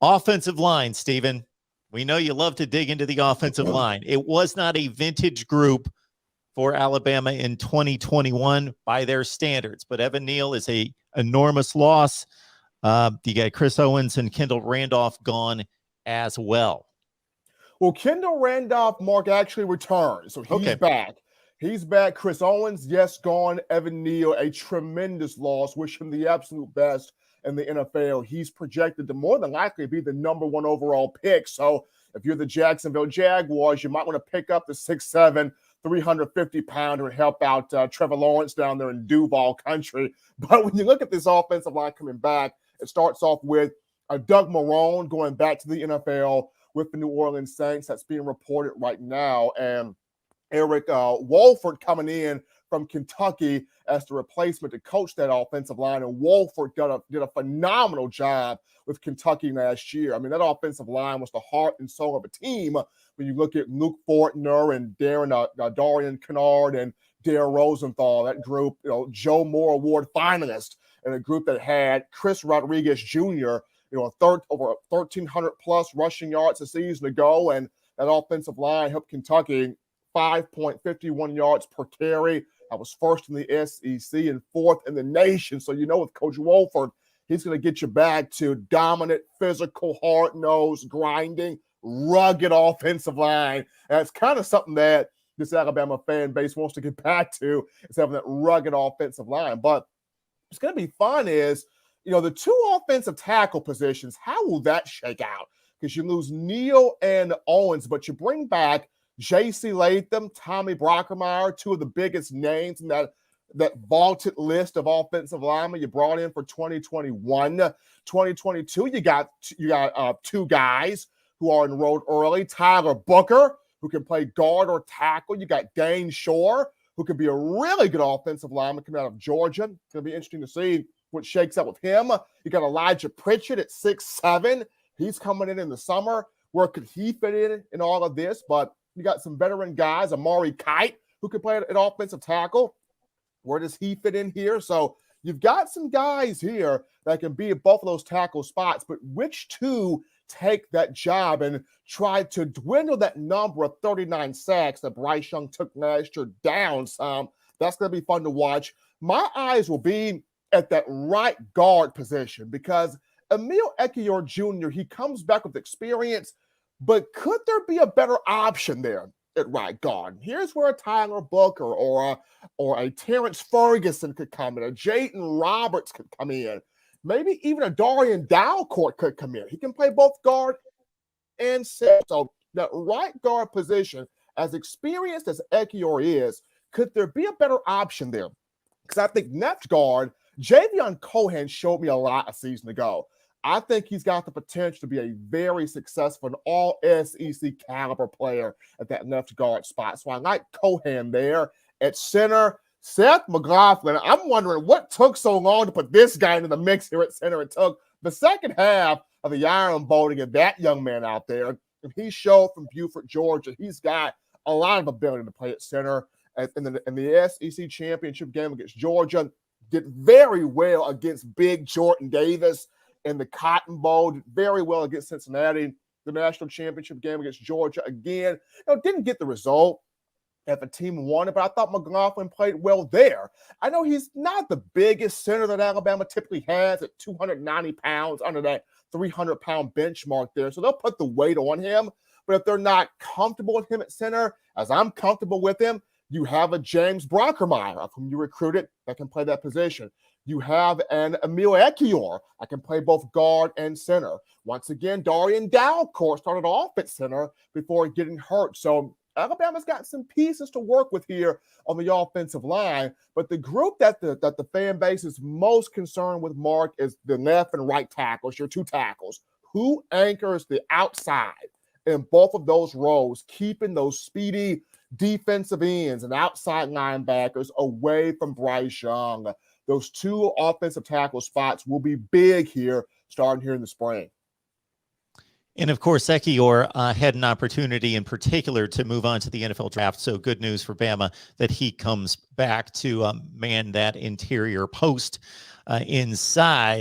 Offensive line, Stephen. We know you love to dig into the offensive line. It was not a vintage group for Alabama in 2021 by their standards, but Evan Neal is a enormous loss. You got Chris Owens and Kendall Randolph gone as well. Well, Kendall Randolph, Mark, actually returned, so he's back. He's back. Chris Owens, yes, gone. Evan Neal, a tremendous loss. Wish him the absolute best in the NFL. He's projected to more than likely be the #1 overall pick. So if you're the Jacksonville Jaguars, you might want to pick up the 6'7", 350-pounder and help out Trevor Lawrence down there in Duval country. But when you look at this offensive line coming back, it starts off with Doug Marrone going back to the NFL with the New Orleans Saints. That's being reported right now. And Eric Wolford coming in from Kentucky as the replacement to coach that offensive line. And Wolford did a phenomenal job with Kentucky last year. I mean, that offensive line was the heart and soul of a team. When you look at Luke Fortner and Darian Kennard and Dare Rosenthal, that group, Joe Moore Award finalist, and a group that had Chris Rodriguez Jr., over 1,300 plus rushing yards a season ago. And that offensive line helped Kentucky 5.51 yards per carry. That was first in the SEC and fourth in the nation. So, with Coach Wolford, he's going to get you back to dominant, physical, hard-nosed, grinding, rugged offensive line. And it's kind of something that this Alabama fan base wants to get back to, is having that rugged offensive line. But what's going to be fun is, the two offensive tackle positions, how will that shake out? Because you lose Neal and Owens, but you bring back J.C. Latham, Tommy Brockermeyer, two of the biggest names in that vaulted list of offensive linemen you brought in for 2021. 2022, you got two guys who are enrolled early. Tyler Booker, who can play guard or tackle. You got Dane Shore, who could be a really good offensive lineman coming out of Georgia. It's going to be interesting to see what shakes out with him. You got Elijah Pritchett at 6'7". He's coming in the summer. Where could he fit in all of this? But you got some veteran guys, Amari Kite, who can play an offensive tackle. Where does he fit in here? So you've got some guys here that can be at both of those tackle spots, but which two take that job and try to dwindle that number of 39 sacks that Bryce Young took last year down some? That's going to be fun to watch. My eyes will be at that right guard position because Emil Ekiyor Jr., he comes back with experience, but could there be a better option there at right guard? Here's where a Tyler Booker or a Terrence Ferguson could come in, a Jayden Roberts could come in, maybe even a Darian Dalcourt could come in. He can play both guard and center. So that right guard position, as experienced as Ekiyor is, could there be a better option there? Because I think left guard, Javion Cohen showed me a lot a season ago. I think he's got the potential to be a very successful and all-SEC caliber player at that left guard spot. So I like Cohen there. At center, Seth McLaughlin. I'm wondering what took so long to put this guy into the mix here at center. It took the second half of the Iron Bowl to get that young man out there. And he showed from Beaufort, Georgia, he's got a lot of ability to play at center. In the SEC championship game against Georgia, did very well against big Jordan Davis in the Cotton Bowl, did very well against Cincinnati. The national championship game against Georgia, again, didn't get the result that the team wanted, but I thought McLaughlin played well there. I know he's not the biggest center that Alabama typically has at 290 pounds, under that 300-pound benchmark there, so they'll put the weight on him. But if they're not comfortable with him at center, as I'm comfortable with him, you have a James Brockermeyer, of whom you recruited, that can play that position. You have an Emil Ekiyor that can play both guard and center. Once again, Darian Dalcourt started off at center before getting hurt. So Alabama's got some pieces to work with here on the offensive line. But the group that the fan base is most concerned with, Mark, is the left and right tackles, your two tackles. Who anchors the outside in both of those roles, keeping those speedy defensive ends and outside linebackers away from Bryce Young? Those two offensive tackle spots will be big here, starting here in the spring. And of course, Ekiyor had an opportunity in particular to move on to the NFL draft. So good news for Bama that he comes back to man that interior post inside.